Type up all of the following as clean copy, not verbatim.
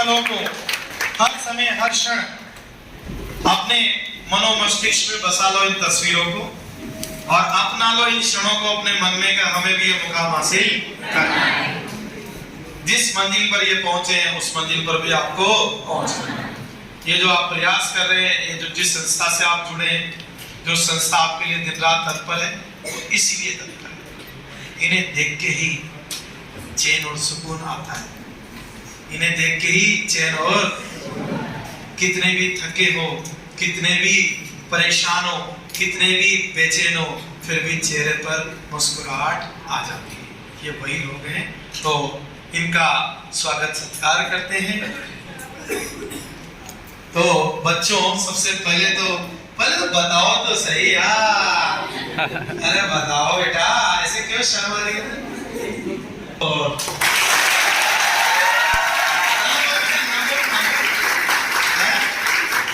पलों को हर समय हर क्षण अपने मनोमस्तिष्क में बसा लो, इन तस्वीरों को, और अपना लो इन क्षणों को अपने मन में का हमें भी ये मुकाम हासिल करना है। जिस मंजिल पर ये पहुंचे हैं उस मंजिल पर भी आपको पहुंचना है। ये जो आप प्रयास कर रहे हैं, ये जो जिस संस्था से आप जुड़े हैं, जो संस्था आपके लिए दिन रात तत्पर है, वो इसीलिए तत्पर है। इन्हें देख के ही चैन और सुकून आता है, इन्हें देख के ही चैन और, कितने भी थके हो, कितने भी परेशान हो, कितने भी बेचैन हो, फिर भी चेहरे पर मुस्कुराहट आ जाती है। ये वही लोग हैं, तो इनका स्वागत सत्कार करते हैं। तो बच्चों, सबसे पहले तो बताओ तो सही यार, अरे बताओ बेटा, ऐसे क्यों शर्मा रही है? और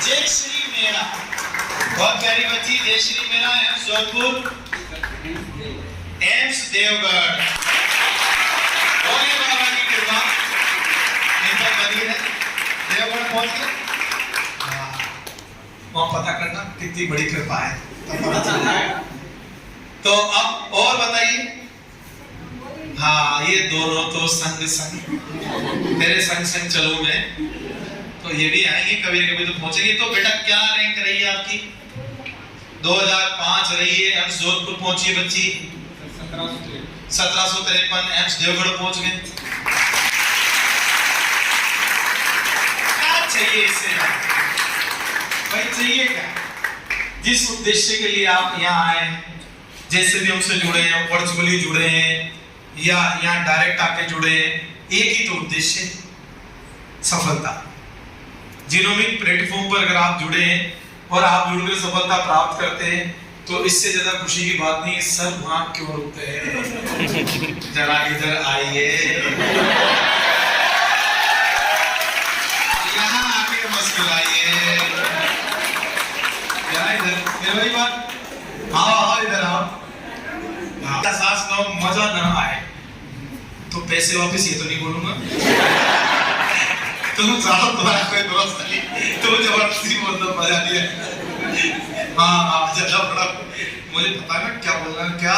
जय श्री मेरा, बहुत प्यारी बच्ची, जय श्री मेरा, एम्स जोधपुर, एम्स देवगढ़, भोले बाबा की कृपा इन पर बनी है। देवगढ़ पहुंच गए, वहां पता करना कितनी बड़ी कृपा है, तो पता चल जाएगा। तो अब और बताइए। हाँ, ये दोनों तो संग संग, तेरे संग संग चलूं मैं, तो ये भी आएंगे कभी कभी तो पहुंचेंगे। तो बेटा क्या रैंक रही है आपकी? 2005 रही है। एम्स जोधपुर पहुंची बच्ची 1753, एम्स देवगढ़ पहुंच गए। क्या चाहिए इससे भाई? चाहिए क्या? जिस उद्देश्य के लिए आप यहाँ आए, जैसे भी हमसे जुड़े हैं, वर्चुअली जुड़े हैं या यहाँ डायरेक्ट आके जुड़े हैं, एक ही तो उद्देश्य, सफलता। जिनोमिक प्लेटफॉर्म पर अगर आप जुड़े हैं और आप जुड़कर सफलता प्राप्त करते हैं, तो इससे ज्यादा खुशी की बात नहीं है। सब वहां क्यों रुकते हैं? जरा इधर आइए, यहाँ आके मुस्कुराइए, यहाँ इधर मेरी बात, आओ इधर आओ। एहसास ना हो, मजा ना आए तो पैसे वापस, ये तो नहीं बोलूंगा। तुम चाहो तुम्हारा कोई दोस्त नहीं, तुम जबरदस्ती बोलना मजा नहीं है। हाँ, ज्यादा बड़ा मुझे पता ना क्या बोलना, क्या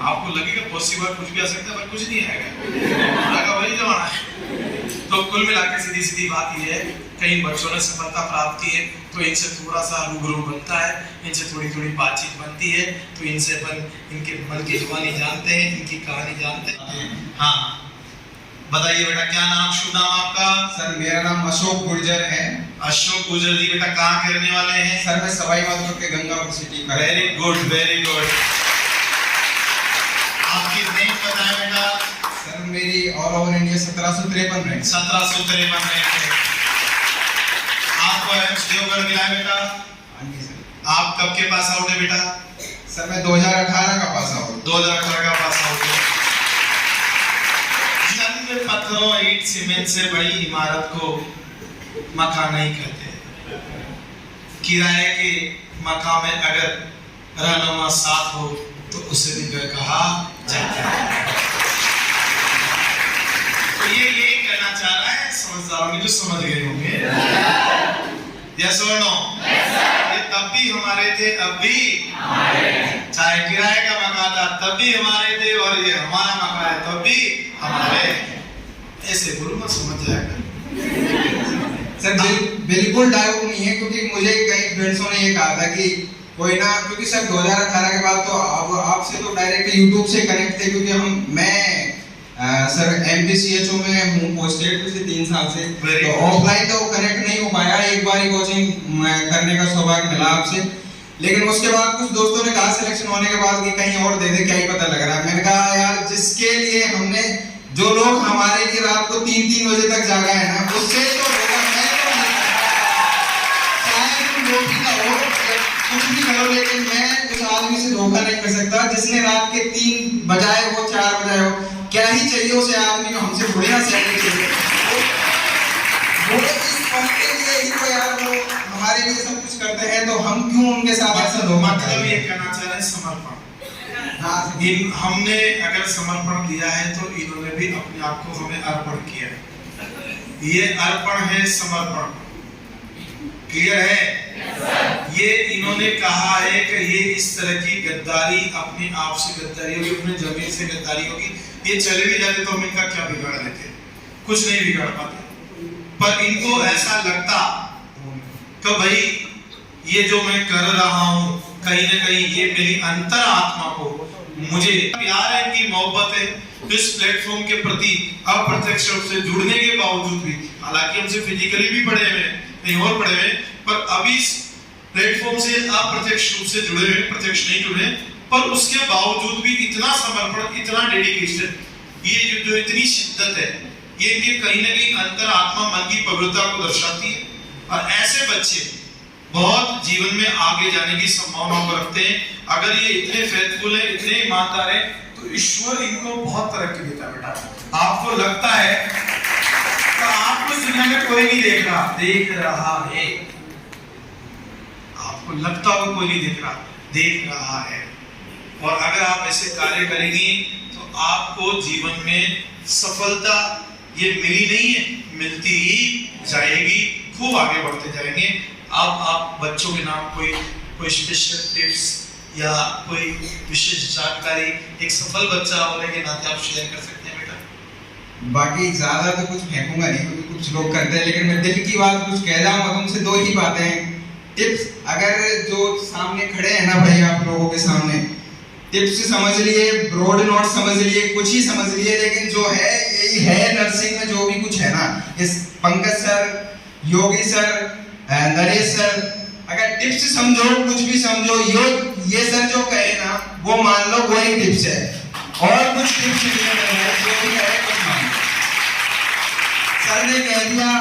आपको लगेगा पॉसिबल कुछ भी आ सकता है, पर कुछ नहीं आएगा, वही जमाना है। तो कुल मिलाकर सीधी सीधी बात ये है, कई बच्चों ने सफलता प्राप्त की है, तो इनसे थोड़ा सा रूबरू बनता है, इनसे थोड़ी थोड़ी बातचीत बनती है, तो इनसे अपन इनके मन की जुबानी जानते हैं, इनकी कहानी जानते हैं। हाँ बताइए बेटा, क्या नाम, शुभ नाम आपका? सर मेरा नाम अशोक गुर्जर है। अशोक गुर्जर जी, बेटा कहाँ के रहने वाले हैं? सर मैं सवाई माधोपुर के गंगापुर सिटी का। Very good, very good. आपकी रैंक बताएं बेटा। सर मेरी all over India 1753 rank. 1753 rank है। आपको एम्स देवगढ़ मिला है बेटा? हाँ जी सर। आप कब के पास आउट है बेटा? सर मैं 2018 का पास आउट। 2018 का पास आउट है। चंद पत्थरों, ईंट सीमेंट से बड़ी इमारत को मकान नहीं कहते। किराए के मकान में अगर रहनुमा साथ हो तो उसे भी घर कहा जाता है। तो ये कहना चाह रहा है समझदारों ने, जो समझ गए होंगे। यस और नो? ये तब भी हमारे थे, अब भी हमारे। चाहे किराए का मकान था तब भी हमारे थे, और ये हमारा मकान है तब भी हमारे। ऐसे बोलूंगा, समझ जाएगा। सर बिल्कुल डाउट नहीं है, क्योंकि मुझे कई फ्रेंड्सों ने ये कहा था कि कोई ना, क्योंकि सर 2018 के बाद तो अब आपसे तो डायरेक्ट यूट्यूब से कनेक्ट थे, क्योंकि मैं सर MPCHO में हूँ पोस्टेड पिछले 3 साल से, तो ऑफलाइन तो कनेक्ट नहीं हो पाया। एक बार ही कोचिंग करने का सौभाग्य मिला आपसे, लेकिन उसके बाद कुछ दोस्तों ने कहा सिलेक्शन होने के बाद कि कहीं और दे दे, क्या ही पता लग रहा है। मैंने कहा यार, जिसके लिए हमने, जो लोग हमारे लिए रात को 3-3 बजे तक जागा है ना, उससे तो होगा। मैं तो चाहे तुम जो भी करो, कुछ भी करो, लेकिन मैं उस आदमी से धोखा नहीं कर सकता जिसने रात के 3 बजाए हो, 4 बजाए हो। क्या ही चाहिए उसे आदमी को, हमसे बढ़िया सैलरी चाहिए। वो इस पद के लिए ही तो यार, वो हमारे लिए सब कुछ करते हैं, तो हम क्यों उनके साथ ऐसा धोखा करें? मतलब ये कहना चाह रहे हैं समर्पण। हाँ, हमने अगर समर्पण दिया है तो इन्होंने भी अपने आप को हमें अर्पण किया है। ये अर्पण है समर्पण। क्लियर है? ये इन्होंने कहा है कि ये इस तरह की गद्दारी अपने आप से गद्दारी होगी, अपने जमीन से गद्दारी होगी। ये चले भी जाते तो हम इनका क्या बिगाड़ लेते? कुछ नहीं बिगाड़ पाते। पर इनको ऐसा लगता कि भाई ये जो मैं कर रहा हूं कहीं ना कहीं ये मेरी अंतर आत्मा को, मुझे प्यार है, इनकी मोहब्बत है इस प्लेटफॉर्म के प्रति अप्रत्यक्ष रूप से जुड़ने के बावजूद भी, हालांकि हमसे फिजिकली भी पढ़े हुए कहीं और पढ़े हुए, पर अभी इस प्लेटफॉर्म से अप्रत्यक्ष रूप से जुड़े हुए, प्रत्यक्ष नहीं जुड़े, पर उसके बावजूद भी इतना समर्पण, इतना डेडिकेशन, ये जो इतनी शिद्दत है, ये इनके कहीं ना कहीं अंतर आत्मा मन की पवित्रता को दर्शाती है। और ऐसे बच्चे बहुत जीवन में आगे जाने की संभावना को रखते हैं। अगर ये इतने फेथफुल है, इतने ईमानदार है, तो ईश्वर इनको बहुत तरक्की देता है। बेटा आपको लगता है तो आपको दुनिया में कोई नहीं देख रहा, देख रहा है। आपको लगता हो कोई नहीं देख रहा, देख रहा है। और अगर आप ऐसे कार्य करेंगे तो आपको जीवन में सफलता ये मिली नहीं है, मिलती ही जाएगी, खूब आगे बढ़ते जाएंगे। अब आप बच्चों के नाम कोई स्पेशल टिप्स या कोई विशेष जानकारी एक सफल बच्चा होने के नाते आप शेयर कर सकते हैं बेटा? बाकी ज्यादा तो कुछ फेंकूंगा नहीं, क्योंकि कुछ लोग करते हैं, लेकिन मैं दिल की बात कुछ कह जाऊंगा तुमसे। दो ही बातें हैं टिप्स। अगर जो सामने खड़े हैं ना भाई, आप लोगों के सामने टिप्स समझ लिए, ब्रॉड नोट समझ लिए, कुछ ही समझ लिए, लेकिन जो है यही है नर्सिंग में जो भी कुछ है ना, इस पंकज सर, योगी सर, नरेश सर, अगर टिप्स समझो, कुछ भी समझो, ये सर जो कहे ना वो मान लो वही टिप्स है, और कुछ टिप्स नहीं है, जो भी है कुछ मान लो। सर ने कह दिया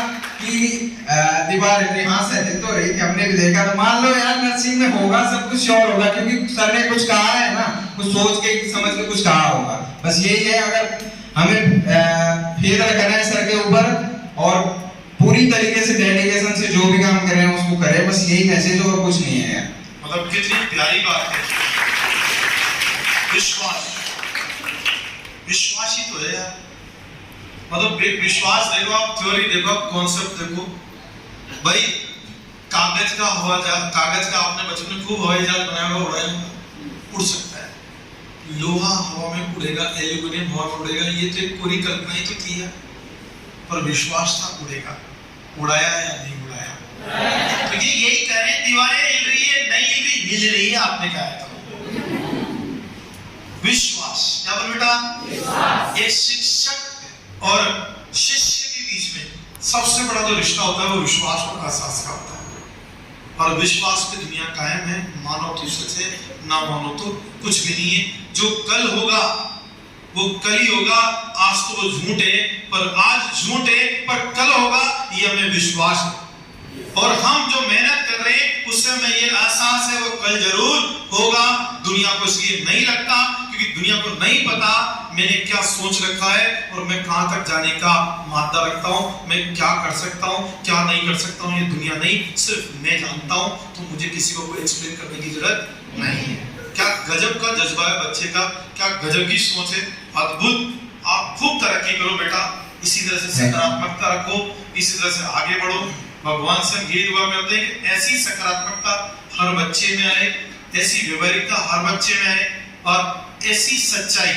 कि दीवार इतनी, हाँ सर तो रही थी, हमने भी देखा, तो मान लो यार नर्सिंग में होगा सब कुछ श्योर होगा, क्योंकि सर ने कुछ कहा है ना, कुछ सोच के समझ के कुछ कहा होगा। बस यही है, अगर हमें फेथ रखना है सर के ऊपर और पूरी तरीके से डेडिकेशन से जो भी काम कर रहे हैं उसको करें, बस यही मैसेज, और कुछ नहीं है यार। मतलब कितनी प्यारी बात है। विश्वास, विश्वास ही तो है यार। मतलब विश्वास देखो, आप थ्योरी देखो, आप कॉन्सेप्ट देखो भाई। कागज का आपने बचपन में खूब हवाई जहाज बनाया होगा, उड़ाया होगा, उड़ सकता है। लोहा हवा में उड़ेगा, एल्यूमिनियम हवा में उड़ेगा, ये तो एक पूरी कल्पना ही तो की है। पर विश्वास था उड़ेगा, उड़ाया या नहीं उड़ाया? तो ये यही कह रहे हैं, दीवारें हिल रही है, नहीं हिल रही, हिल रही है, आपने कहा था। विश्वास, क्या बोल बेटा? ये शिक्षक और शिष्य के बीच में सबसे बड़ा जो रिश्ता होता है वो विश्वास और एहसास का होता है। और विश्वास पे दुनिया कायम है, मानो तो सच है, ना मानो तो कुछ भी नहीं है। जो कल होगा वो कल ही होगा। आज तो वो झूठ है, पर आज झूठ है, पर कल होगा, ये हमें विश्वास है। और हम जो मेहनत कर रहे हैं उससे हमें ये एहसास है वो कल जरूर होगा। दुनिया को इसलिए नहीं लगता क्योंकि दुनिया को नहीं पता मैंने क्या सोच रखा है और मैं कहां तक जाने का मादा रखता हूं, मैं क्या कर सकता हूं, क्या नहीं कर सकता हूं, ये दुनिया नहीं, सिर्फ मैं जानता हूं। तो मुझे किसी को कोई एक्सप्लेन करने की जरूरत नहीं है। क्या गजब का जज्बा है बच्चे का, क्या गजब की सोच है, अद्भुत। आप खूब तरक्की करो बेटा, इसी तरह से सकारात्मकता रखो, इसी तरह से आगे बढ़ो। भगवान से ये दुआ करते हैं कि ऐसी सकारात्मकता हर बच्चे में आए, ऐसी व्यवहारिकता हर बच्चे में आए, और ऐसी सच्चाई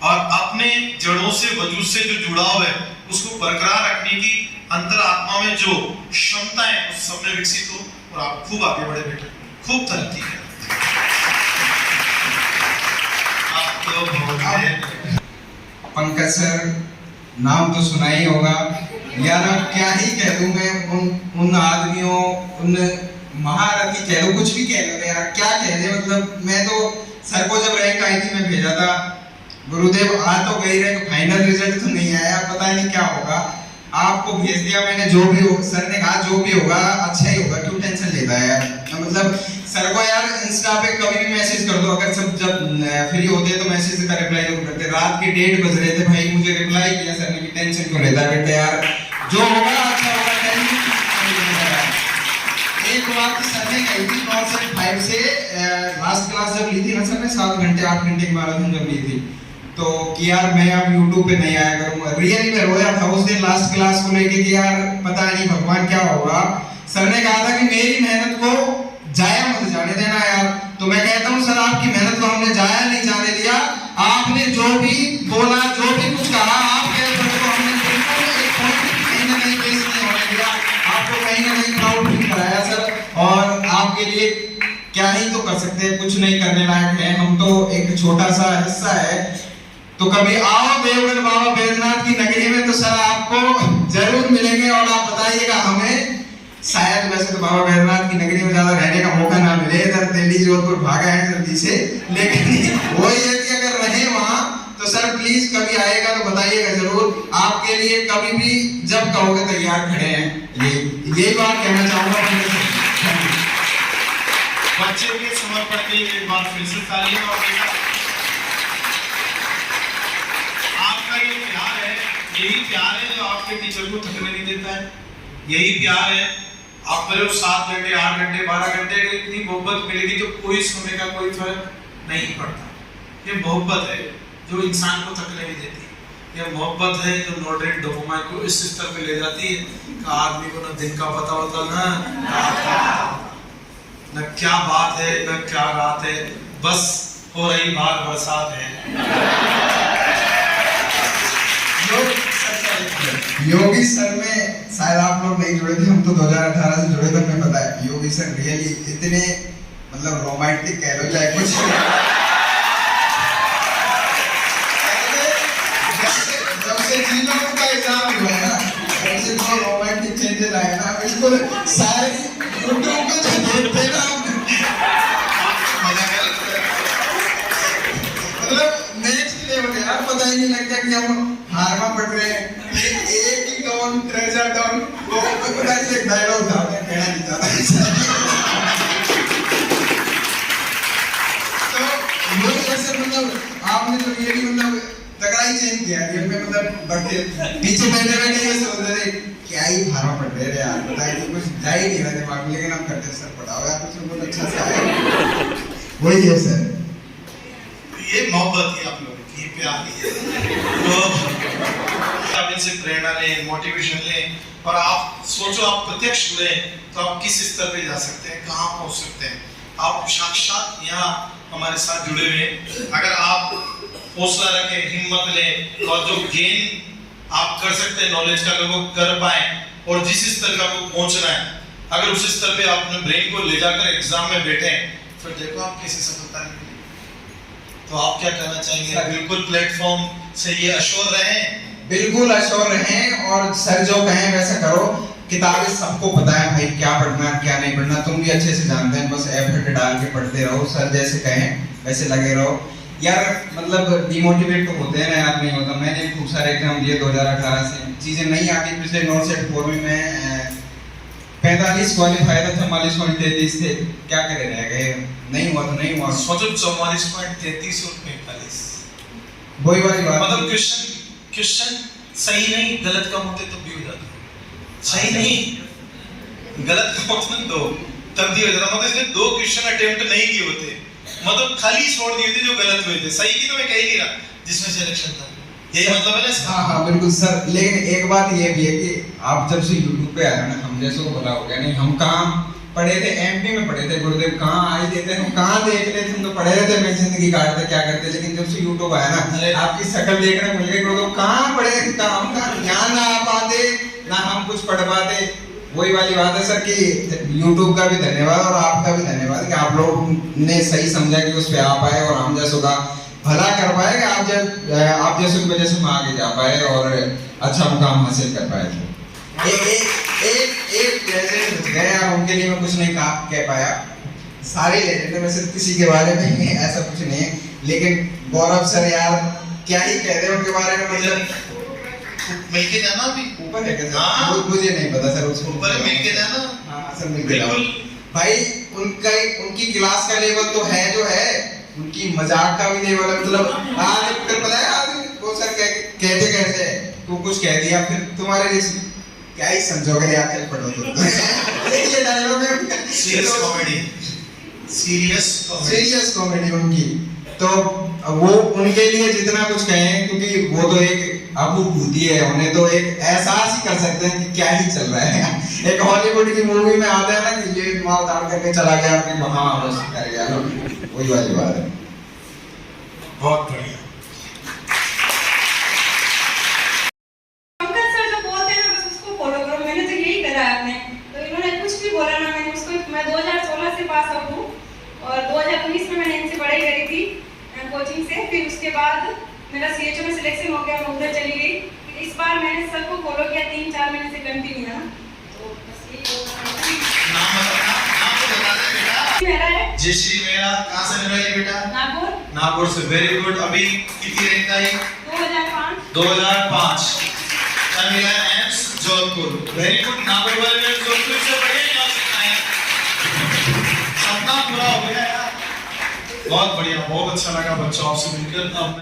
और अपने जड़ों से, वजूद से जो जुड़ाव है उसको बरकरार रखने की अंतरात्मा में जो क्षमता है उस सब में विकसित हो, और आप खूब आगे बढ़े बेटा, खूब तरक्की करें। पंकज सर नाम तो सुना ही होगा यार, अब क्या ही कह दूं मैं उन आदमियों, उन महारथी कह लो, कुछ भी कह लो यार, क्या कह दे। मतलब मैं तो सर को जब रैंक आई थी मैं भेजा था, गुरुदेव आ तो गई रैंक, फाइनल रिजल्ट तो नहीं आया, पता नहीं क्या होगा, आपको भेज दिया मैंने, जो भी हो, सर ने कहा जो भी होगा अच्छा ही होगा, क्यों टेंशन लेता है यार। मतलब सर को यार इंस्टा पे कभी भी मैसेज कर दो, अगर सब जब फ्री होते तो मैसेज का रिप्लाई जरूर करते। रात के 1:30 बज रहे थे भाई, मुझे रिप्लाई किया सर ने, टेंशन क्यों लेता है बेटा यार, जो होगा अच्छा होगा, टेंशन। एक बात सर ने कही थी 9 से 5 से लास्ट क्लास जब ली थी ना सर ने, 7 घंटे 8 घंटे की मैराथन जब ली थी, तो कि यार मैं अब यूट्यूब पे नहीं आया करूंगा। रियली मैं रोया था उस दिन लास्ट क्लास को लेके कि यार पता नहीं भगवान क्या होगा। सर ने कहा था कि मेरी मेहनत को जाया मत जाने देना यार। तो मैं कहता हूँ सर आपकी मेहनत को हमने जाया नहीं जाने दिया। आपने जो भी बोला, जो भी कुछ कहा, आपके एफर्ट को हमने बिल्कुल एक पॉइंट भी कहीं ना कहीं बेस नहीं होने दिया। आपको कहीं ना कहीं प्राउड फील कराया सर। और आपके लिए क्या ही तो कर सकते हैं, कुछ नहीं करने लायक है, हम तो एक छोटा सा हिस्सा है। तो कभी आओ देवगढ़ बाबा बैद्यनाथ की नगरी में, तो सर आपको जरूर मिलेंगे। और आप बताइएगा हमें, शायद वैसे तो बाबा बैद्यनाथ की नगरी में ज्यादा रहने का मौका ना मिले, इधर दिल्ली जोधपुर भागा है जल्दी से, लेकिन वही है कि अगर रहे वहां तो सर प्लीज कभी आएगा तो बताइएगा जरूर। आपके लिए कभी भी जब कहोगे तैयार खड़े हैं। यही बात कहना चाहूंगा। बच्चे के समर्पण के लिए एक बार फिर से तालियां। और आपका ये प्यार है, यही प्यार है जो आपके टीचर को थकने नहीं देता है। यही प्यार है। आप मेरे 7 घंटे 8 घंटे 12 घंटे अगर इतनी मोहब्बत मिलेगी तो कोई समय का कोई फर्क नहीं पड़ता। ये मोहब्बत है जो इंसान को थकने नहीं देती। ये मोहब्बत है जो नॉर्ड्रेट डोपामाइन को इस स्तर पे ले जाती है कि आदमी को न दिन का पता होता न क्या बात है न क्या रात है, बस हो रही बार बरसात है। योगी सर में शायद आप लोग नहीं जुड़े थे, हम तो 2018 से जुड़े थे, हमें पता है। योगी सर रियली इतने मतलब रोमांटिक कह लो चाहे कुछ, जब से जीवन का एग्जाम हुआ है ना, जब से जो रोमांटिक चेंजेस आए ना, बिल्कुल सारे यूट्यूब पे जो देखते हैं ना, मतलब नेक्स्ट लेवल यार, पता ही नहीं लगता कि हम हारमा पढ़ रहे हैं। एक ही डाउन ट्रेजर डाउन, वो पता नहीं एक डायलॉग था, मैं कहना नहीं चाहता। तो वो ऐसे मतलब आपने तो ये भी मतलब तगड़ा ही चेंज किया रियल में, मतलब बढ़ते पीछे बैठे बैठे ये सोच रहे थे क्या ही हारमा पढ़ रहे थे यार, पता ही कुछ जा ही नहीं रहा दिमाग में, लेकिन हम करते सर पढ़ाओ यार कुछ बहुत अच्छा से आए। वही है सर, ये मोहब्बत ही आप लोगों की, ये प्यार ही है। तो आप इनसे प्रेरणा लें, मोटिवेशन लें, और आप सोचो आप प्रत्यक्ष जुड़े तो आप किस स्तर पे जा सकते हैं, कहाँ पहुंच सकते हैं। आप साक्षात यहाँ हमारे साथ जुड़े हुए, अगर आप हौसला रखें, हिम्मत लें, और जो गेन आप कर सकते हैं नॉलेज का, अगर वो कर पाए, और जिस स्तर का आपको पहुंचना है, अगर उस स्तर पे आप अपने ब्रेन को ले जाकर एग्जाम में बैठे, फिर देखो आप कैसे सफलता मिलेगी। तो आप क्या कहना चाहेंगे? बिल्कुल प्लेटफॉर्म से ये अश्योर रहें, बिल्कुल अश्योर रहें, और सर जो कहें वैसा करो। किताबें सबको पता है भाई क्या पढ़ना क्या नहीं पढ़ना, तुम भी अच्छे से जानते हैं, बस एफर्ट डाल के पढ़ते रहो, सर जैसे कहें वैसे लगे रहो यार। मतलब डिमोटिवेट तो होते हैं ना यार, नहीं होता। मैंने खूब सारे एग्जाम दिए 2018 से, चीजें नहीं आती। पिछले 9 सेट 4 में मैं 45 क्वालिफाई था, 44.33 थे, क्या करे रह गए, नहीं हुआ तो नहीं हुआ। सोचो 44.33 और 45, वही वाली बात, मतलब क्वेश्चन सही नहीं गलत का होते तब भी हो जाता, सही नहीं गलत का होते दो तब भी हो जाता। मतलब इसने 2 क्वेश्चन अटेम्प्ट नहीं किए होते, मतलब खाली छोड़ दिए थे जो गलत हुए थे, सही की तो मैं कह ही नहीं रहा जिसमें सिलेक्शन था, यही मतलब है ना। हाँ हाँ बिल्कुल सर, लेकिन एक बात ये भी है कि आप जब से यूट्यूब पे आए ना, हम जैसे को बोला हो गया नहीं, हम कहाँ पढ़े थे, एमपी में पढ़े थे, गुरुदेव कहाँ आए थे, हम कहाँ देख रहे थे, हम तो पढ़े रहते, मैं जिंदगी काटते क्या करते, लेकिन जब से यूट्यूब आया ना, आपकी शक्ल देखने मिल गई, गुरुदेव कहाँ पढ़े, हम ज्ञान ना आ पाते ना हम कुछ पढ़ पाते। वही वाली बात है सर कि यूट्यूब का भी धन्यवाद और आपका भी धन्यवाद कि आप लोग ने सही समझा कि उस पे आ पाए और हम जैसों का भला कर पाए, कि आप जैसे की वजह से हम आगे जा पाए और अच्छा मुकाम हासिल कर पाए। एक लेजेंड गए यार, उनके लिए मैं कुछ नहीं कह पाया, सारे लेजेंड है, मैं सिर्फ किसी के बारे में ऐसा कुछ नहीं है, लेकिन गौरव सर यार क्या ही कह रहे हैं उनके बारे में, मतलब मिलके जाना भी ऊपर है क्या सर? मुझे नहीं पता सर, उसको ऊपर मिलके जाना। हाँ सर मिलके जाओ भाई, उनकी क्लास का लेवल तो है जो है, उनकी मजाक का भी लेवल है, मतलब आज पता है आदमी वो सर कहते कैसे तू कुछ कह दिया फिर तुम्हारे लिए क्या ही समझोगे यार, चल पढ़ो तो ये डायलॉग है, सीरियस कॉमेडी उनकी। तो वो उनके लिए जितना कुछ कहें, क्योंकि वो तो एक अनुभूति है, उन्हें तो एक एहसास ही कर सकते हैं कि क्या ही चल रहा है। एक हॉलीवुड की मूवी में आता है ना कि ये माल दान करके चला गया, फिर हाँ बस कर गया, वही वाली बात है। बहुत बढ़िया। पंकज सर जो बोलते हैं ना बस उसको फॉलो करो, मैंने तो यही करा है आपने। तो इन्होंने कुछ भी बोला ना, मैंने उसको, मैं 2016 से पास आउट हूँ और 2019 में मैंने इनसे पढ़ाई करी थी कोचिंग से। फिर उसके बाद मेरा CHO में सिलेक्शन हो गया, मैं उधर चली गई। फिर इस बार मैंने सर को फॉलो किया 3-4 महीने से कंटिन्यू है ना, तो बस यही नाम तो बता दे बेटा। मेरा है जयश्री मेरा। कहाँ से मिला ये बेटा? नागपुर। नागपुर से। Very good. अभी कितनी रैंक आई? 2005। 2005। क्या मिला? AIIMS Jodhpur. Very good. Nagpur वाले ने जोधपुर से बढ़िया जॉब सिखाया, सपना पूरा हो गया यार। बहुत बढ़िया, बहुत अच्छा लगा बच्चों आपसे मिलकर। अब